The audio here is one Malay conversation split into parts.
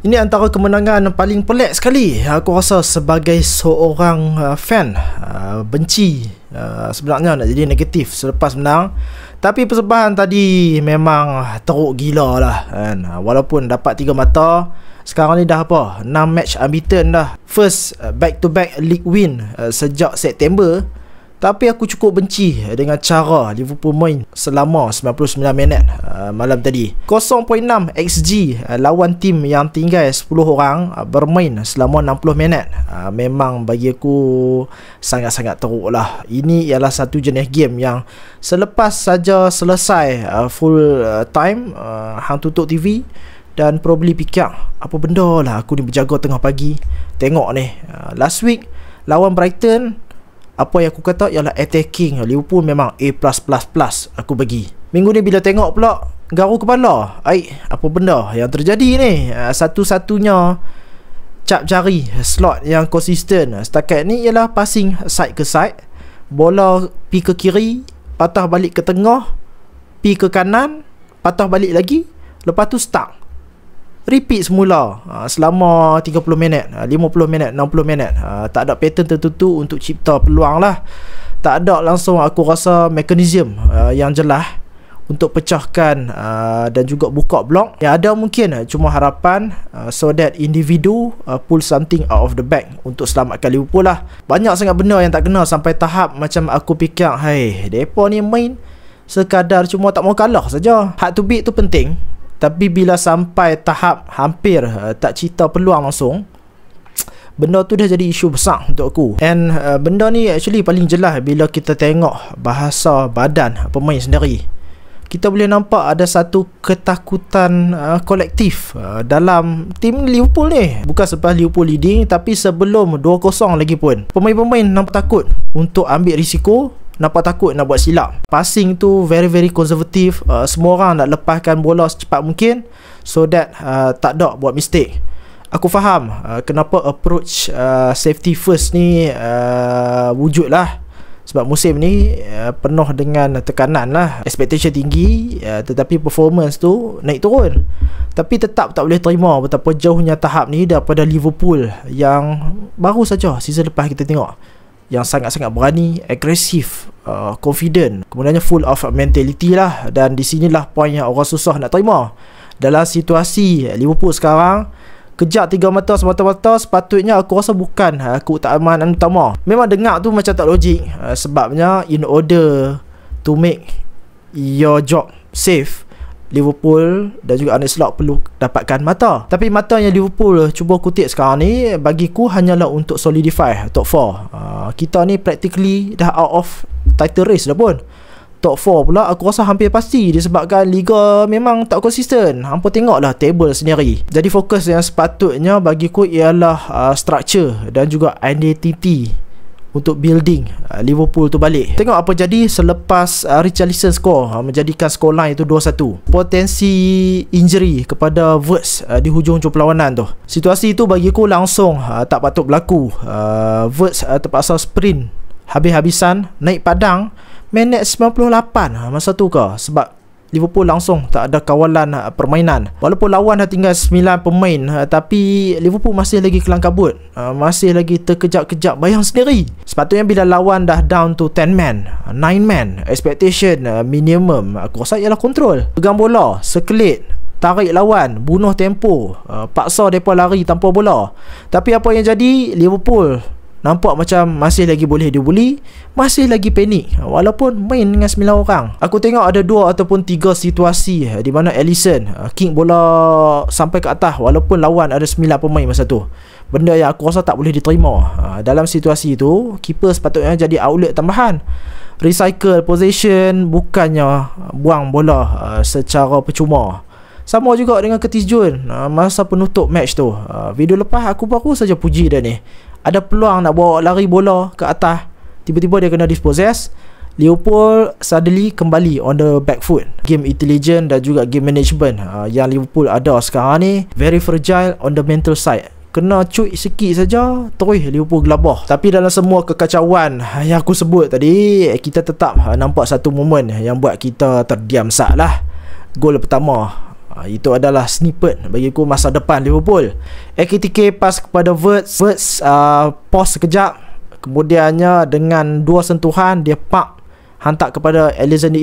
Ini antara kemenangan paling pelik sekali aku rasa sebagai seorang fan. Benci sebenarnya nak jadi negatif selepas menang. Tapi persembahan tadi memang teruk gila lah kan. Walaupun dapat 3 mata, sekarang ni dah apa, 6 match unbeaten dah. First back to back league win sejak September. Tapi aku cukup benci dengan cara Liverpool main selama 99 minit malam tadi. 0.6 XG lawan tim yang tinggal 10 orang bermain selama 60 minit. Memang bagi aku sangat-sangat teruk lah. Ini ialah satu jenis game yang selepas saja selesai full time, hang tutup TV dan probably fikir, apa benda lah aku ni berjaga tengah pagi tengok ni. Last week lawan Brighton, apa yang aku kata ialah attacking Liverpool memang A+++ aku bagi. Minggu ni bila tengok pula garu kepala, apa benda yang terjadi ni? Satu-satunya cap jari slot yang konsisten setakat ni ialah passing side ke side. Bola pi ke kiri, patah balik ke tengah, pi ke kanan, patah balik lagi, lepas tu stuck. Repeat semula selama 30 minit, 50 minit, 60 minit. Tak ada pattern tertentu untuk cipta peluang lah. Tak ada langsung aku rasa mekanisme yang jelas untuk pecahkan dan juga buka blok. Yang ada mungkin cuma harapan so that individu pull something out of the bag untuk selamatkan Liverpool lah. Banyak sangat benda yang tak kena sampai tahap macam aku fikir, depa ni main sekadar cuma tak mau kalah saja. Hard to beat tu penting, tapi bila sampai tahap hampir tak cipta peluang langsung, benda tu dah jadi isu besar untuk aku. And benda ni actually paling jelas bila kita tengok bahasa badan pemain sendiri. Kita boleh nampak ada satu ketakutan kolektif dalam tim Liverpool ni. Bukan selepas Liverpool leading, tapi sebelum 2-0 lagi pun pemain-pemain nampak takut untuk ambil risiko, nampak takut nak buat silap. Passing tu very konservatif. Semua orang nak lepaskan bola secepat mungkin so that tak ada buat mistake. Aku faham kenapa approach safety first ni wujud lah. Sebab musim ni penuh dengan tekanan lah, expectation tinggi, tetapi performance tu naik turun. Tapi tetap tak boleh terima betapa jauhnya tahap ni daripada Liverpool yang baru saja season lepas kita tengok, yang sangat-sangat berani, agresif, confident, kemudiannya full of mentality lah. Dan di sinilah poin yang orang susah nak terima. Dalam situasi Liverpool sekarang, kejar 3 mata semata-mata sepatutnya aku rasa bukan keutamaan utama. Memang dengar tu macam tak logik, sebabnya in order to make your job safe, Liverpool dan juga Arne Slot perlu dapatkan mata. Tapi mata yang Liverpool cuba kutip sekarang ni bagiku hanyalah untuk solidify top 4. Kita ni practically dah out of title race dah pun. Top 4 pula aku rasa hampir pasti disebabkan Liga memang tak konsisten. Hampa tengoklah table sendiri. Jadi fokus yang sepatutnya bagiku ialah structure dan juga identity untuk building Liverpool tu balik. Tengok apa jadi selepas Richarlison score, menjadikan scoreline itu 2-1. Potensi injury kepada Wirtz di hujung perlawanan tu. Situasi itu bagiku langsung tak patut berlaku. Wirtz terpaksa sprint habis-habisan naik padang minit 98 masa tu ke, sebab Liverpool langsung tak ada kawalan permainan. Walaupun lawan dah tinggal 9 pemain, tapi Liverpool masih lagi kelang kabut, masih lagi terkejap-kejap. Bayang sendiri, sepatutnya bila lawan dah down to 10 man, 9 man, expectation minimum aku rasa ialah kontrol, pegang bola, sekelit, tarik lawan, bunuh tempo, paksa mereka lari tanpa bola. Tapi apa yang jadi, Liverpool nampak macam masih lagi boleh dibuli, masih lagi panik walaupun main dengan 9 orang. Aku tengok ada 2 ataupun 3 situasi di mana Alisson kick bola sampai ke atas walaupun lawan ada 9 pemain masa tu. Benda yang aku rasa tak boleh diterima. Dalam situasi itu, keeper sepatutnya jadi outlet tambahan, recycle possession, bukannya buang bola secara percuma. Sama juga dengan Curtis Jones masa penutup match tu. Video lepas aku baru saja puji dia ni. Ada peluang nak bawa lari bola ke atas, tiba-tiba dia kena dispossess. Liverpool suddenly kembali on the back foot. Game intelligence dan juga game management yang Liverpool ada sekarang ni very fragile on the mental side. Kena cuit sikit saja terus Liverpool gelabah. Tapi dalam semua kekacauan yang aku sebut tadi, kita tetap nampak satu momen yang buat kita terdiam sat lah. Gol pertama Itu adalah snippet bagiku masa depan Liverpool. Ekitike pas kepada Wirtz, pause sekejap, kemudiannya dengan 2 sentuhan dia hantar kepada Alexander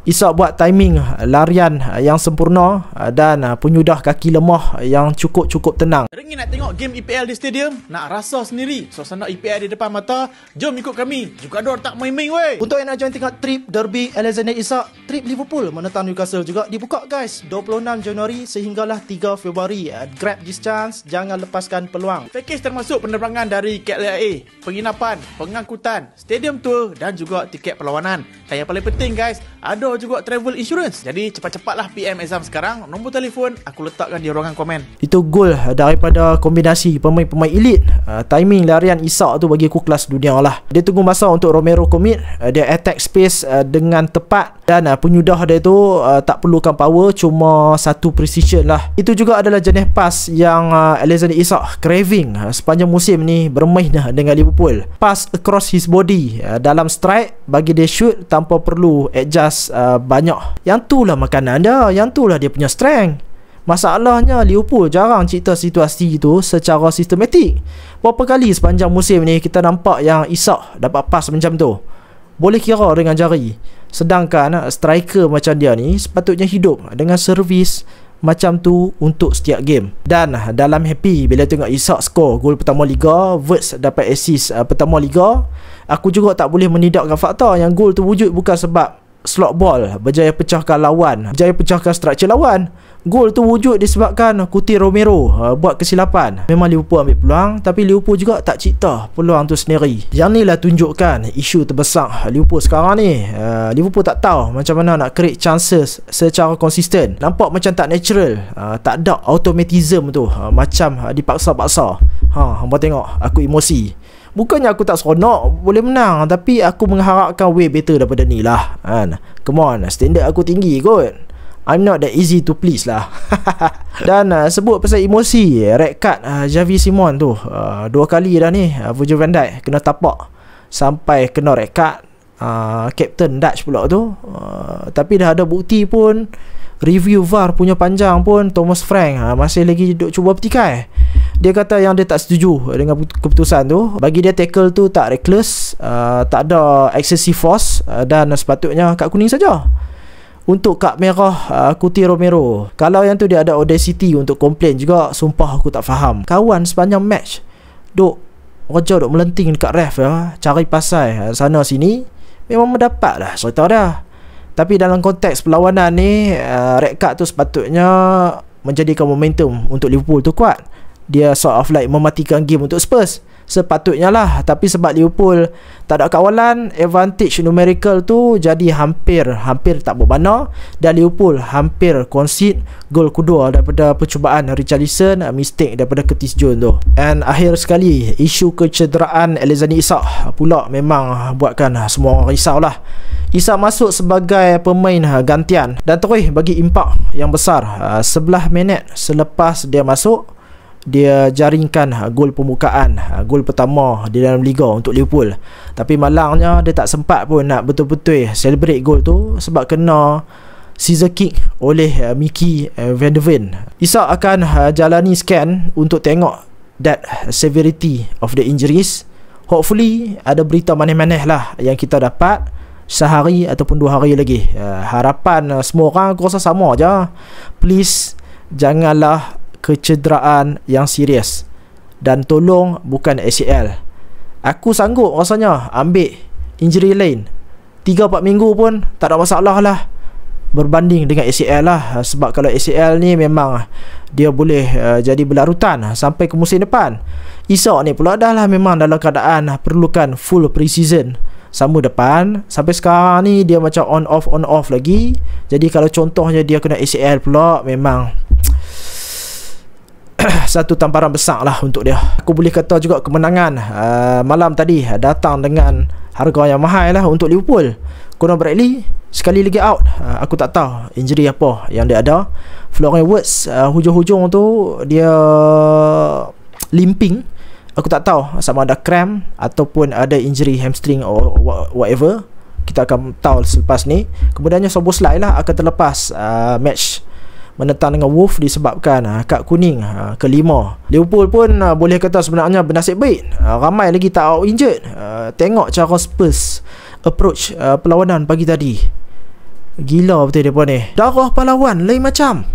Isak buat timing larian yang sempurna dan penyudah kaki lemah yang cukup tenang. Ringin nak tengok game EPL di stadium? Nak rasa sendiri suasana EPL di depan mata? Jom ikut kami. Jugador tak main-main weh. Untuk yang nak join tengok trip derby Alexander Isak, trip Liverpool menentang Newcastle juga dibuka guys, 26 Januari sehinggalah 3 Februari. Grab this chance, jangan lepaskan peluang. Package termasuk penerbangan dari KLIA, penginapan, pengangkutan, stadium tour dan juga tiket perlawanan. Dan yang paling penting guys, ada juga travel insurance. Jadi cepat-cepatlah PM Azam sekarang. Nombor telefon aku letakkan di ruangan komen. Itu gol daripada kombinasi pemain-pemain elit. Timing larian Isak tu bagi aku kelas dunia lah. Dia tunggu masa untuk Romero commit, dia attack space dengan tepat, dan penyudah dia tu tak perlukan power, cuma satu precision lah. Itu juga adalah jenis pas yang Alexander Isak craving sepanjang musim ni bermain dengan Liverpool. Pass across his body dalam strike, bagi dia shoot tanpa perlu adjust banyak. Yang tu lah makanan dia, yang tu lah dia punya strength. Masalahnya Liverpool jarang cipta situasi tu secara sistematik. Berapa kali sepanjang musim ni kita nampak yang Isak dapat pas macam tu, boleh kira dengan jari. Sedangkan striker macam dia ni sepatutnya hidup dengan servis macam tu untuk setiap game. Dan dalam happy bila tengok Isak skor gol pertama Liga, Wirtz dapat assist pertama Liga. Aku juga tak boleh menidakkan fakta yang gol tu wujud bukan sebab slot ball berjaya pecahkan lawan, berjaya pecahkan struktur lawan. Gol tu wujud disebabkan Coutinho Romero buat kesilapan. Memang Liverpool ambil peluang, tapi Liverpool juga tak cipta peluang tu sendiri. Yang ni lah tunjukkan isu terbesar Liverpool sekarang ni. Liverpool tak tahu macam mana nak create chances secara konsisten. Nampak macam tak natural, tak ada automatism tu, macam dipaksa-paksa. Hampa tengok aku emosi. Bukannya aku tak seronok boleh menang, tapi aku mengharapkan way better daripada ni lah kan. Come on, standard aku tinggi kot. I'm not that easy to please lah. Dan sebut pasal emosi, red card Xavi Simon tu 2 kali dah ni. Virgil van Dijk kena tapak sampai kena red card. Captain Dutch pula tu. Tapi dah ada bukti pun, review VAR punya panjang pun, Thomas Frank masih lagi duk cuba petikai. Dia kata yang dia tak setuju dengan keputusan tu. Bagi dia tackle tu tak reckless, tak ada excessive force, dan sepatutnya kad kuning saja. Untuk kad merah Coutinho Romero, kalau yang tu dia ada audacity untuk komplain juga, sumpah aku tak faham. Kawan sepanjang match duk melenting dekat ref cari pasal sana sini, memang mendapat lah cerita dia. Tapi dalam konteks perlawanan ni, red card tu sepatutnya menjadikan momentum untuk Liverpool tu kuat. Dia sort of like mematikan game untuk Spurs. Sepatutnya lah, tapi sebab Liverpool tak ada kawalan, advantage numerical tu jadi hampir tak bermakna, dan Liverpool hampir concede gol kedua daripada percubaan Richarlison, mistake daripada Curtis Jones tu. And akhir sekali, isu kecederaan Alexander Isak pula memang buatkan semua orang risau lah. Isak masuk sebagai pemain gantian dan terus bagi impak yang besar. 11 minit selepas dia masuk, dia jaringkan gol pembukaan, gol pertama di dalam Liga untuk Liverpool. Tapi malangnya dia tak sempat pun nak betul-betul celebrate gol tu sebab kena scissor kick oleh Mickey van der Ven. Isak akan jalani scan untuk tengok that severity of the injuries. Hopefully ada berita manis-manis lah yang kita dapat sehari ataupun 2 hari lagi. Harapan semua orang aku rasa sama je. Please janganlah kecederaan yang serius, dan tolong bukan ACL. Aku sanggup rasanya ambil injury lain 3-4 minggu pun tak ada masalah lah, berbanding dengan ACL lah. Sebab kalau ACL ni memang dia boleh jadi berlarutan sampai ke musim depan. Isak ni pula dah lah memang dalam keadaan perlukan full pre-season sama depan. Sampai sekarang ni dia macam on off lagi. Jadi kalau contohnya dia kena ACL pula, memang satu tamparan besar lah untuk dia. Aku boleh kata juga kemenangan malam tadi datang dengan harga yang mahal lah untuk Liverpool. Conor Bradley sekali lagi out. Aku tak tahu injury apa yang dia ada. Florian Wirtz hujung-hujung tu dia limping. Aku tak tahu sama ada cramp ataupun ada injury hamstring or whatever. Kita akan tahu selepas ni. Kemudiannya Szoboszlai lah akan terlepas match menentang dengan Wolves disebabkan kad kuning kelima. Liverpool pun boleh kata sebenarnya bernasib baik, ramai lagi tak out injured. Tengok cara Spurs approach perlawanan pagi tadi, gila betul mereka ni. Darah pahlawan lain macam.